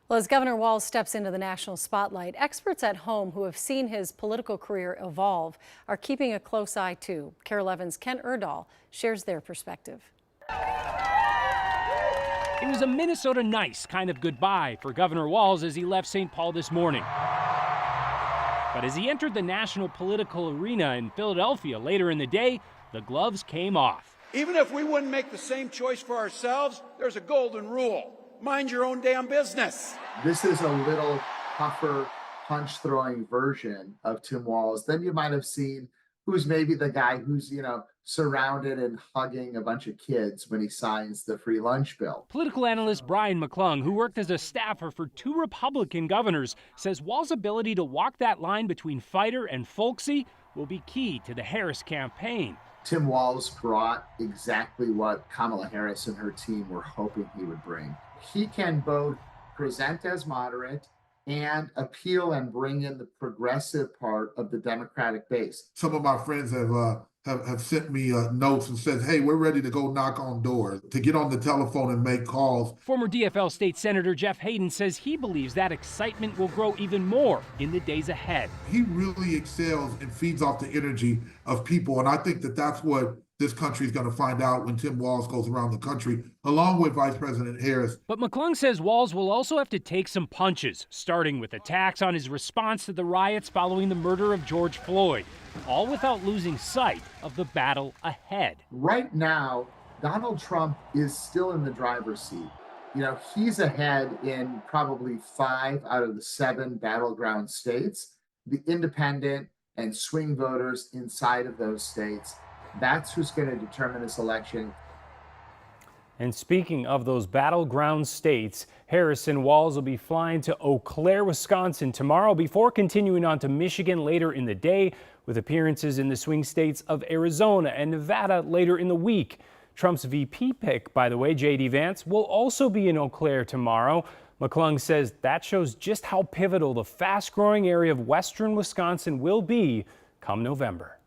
Well, as Governor Walz steps into the national spotlight, experts at home who have seen his political career evolve are keeping a close eye too. KARE 11's Ken Erdahl shares their perspective. It was a Minnesota nice kind of goodbye for Governor Walz as he left St. Paul this morning. But as he entered the national political arena in Philadelphia later in the day, the gloves came off. Even if we wouldn't make the same choice for ourselves, there's a golden rule. Mind your own damn business. This is a little tougher, punch-throwing version of Tim Walz than you might have seen, who's maybe the guy who's, surrounded and hugging a bunch of kids when he signs the free lunch bill. Political analyst Brian McClung, who worked as a staffer for 2 Republican governors, says Walz's ability to walk that line between fighter and folksy will be key to the Harris campaign. Tim Walz brought exactly what Kamala Harris and her team were hoping he would bring. He can both present as moderate and appeal and bring in the progressive part of the Democratic base. Some of my friends have sent me notes and said, hey, we're ready to go knock on doors, to get on the telephone and make calls. Former DFL State Senator Jeff Hayden says he believes that excitement will grow even more in the days ahead. He really excels and feeds off the energy of people, and I think that that's what this country is going to find out when Tim Walz goes around the country, along with Vice President Harris. But McClung says Walz will also have to take some punches, starting with attacks on his response to the riots following the murder of George Floyd, all without losing sight of the battle ahead. Right now, Donald Trump is still in the driver's seat. He's ahead in probably 5 out of the 7 battleground states. The independent and swing voters inside of those states, that's who's going to determine this election. And speaking of those battleground states, Harris and Walz will be flying to Eau Claire, Wisconsin tomorrow before continuing on to Michigan later in the day, with appearances in the swing states of Arizona and Nevada later in the week. Trump's VP pick, by the way, J.D. Vance, will also be in Eau Claire tomorrow. McClung says that shows just how pivotal the fast-growing area of western Wisconsin will be come November.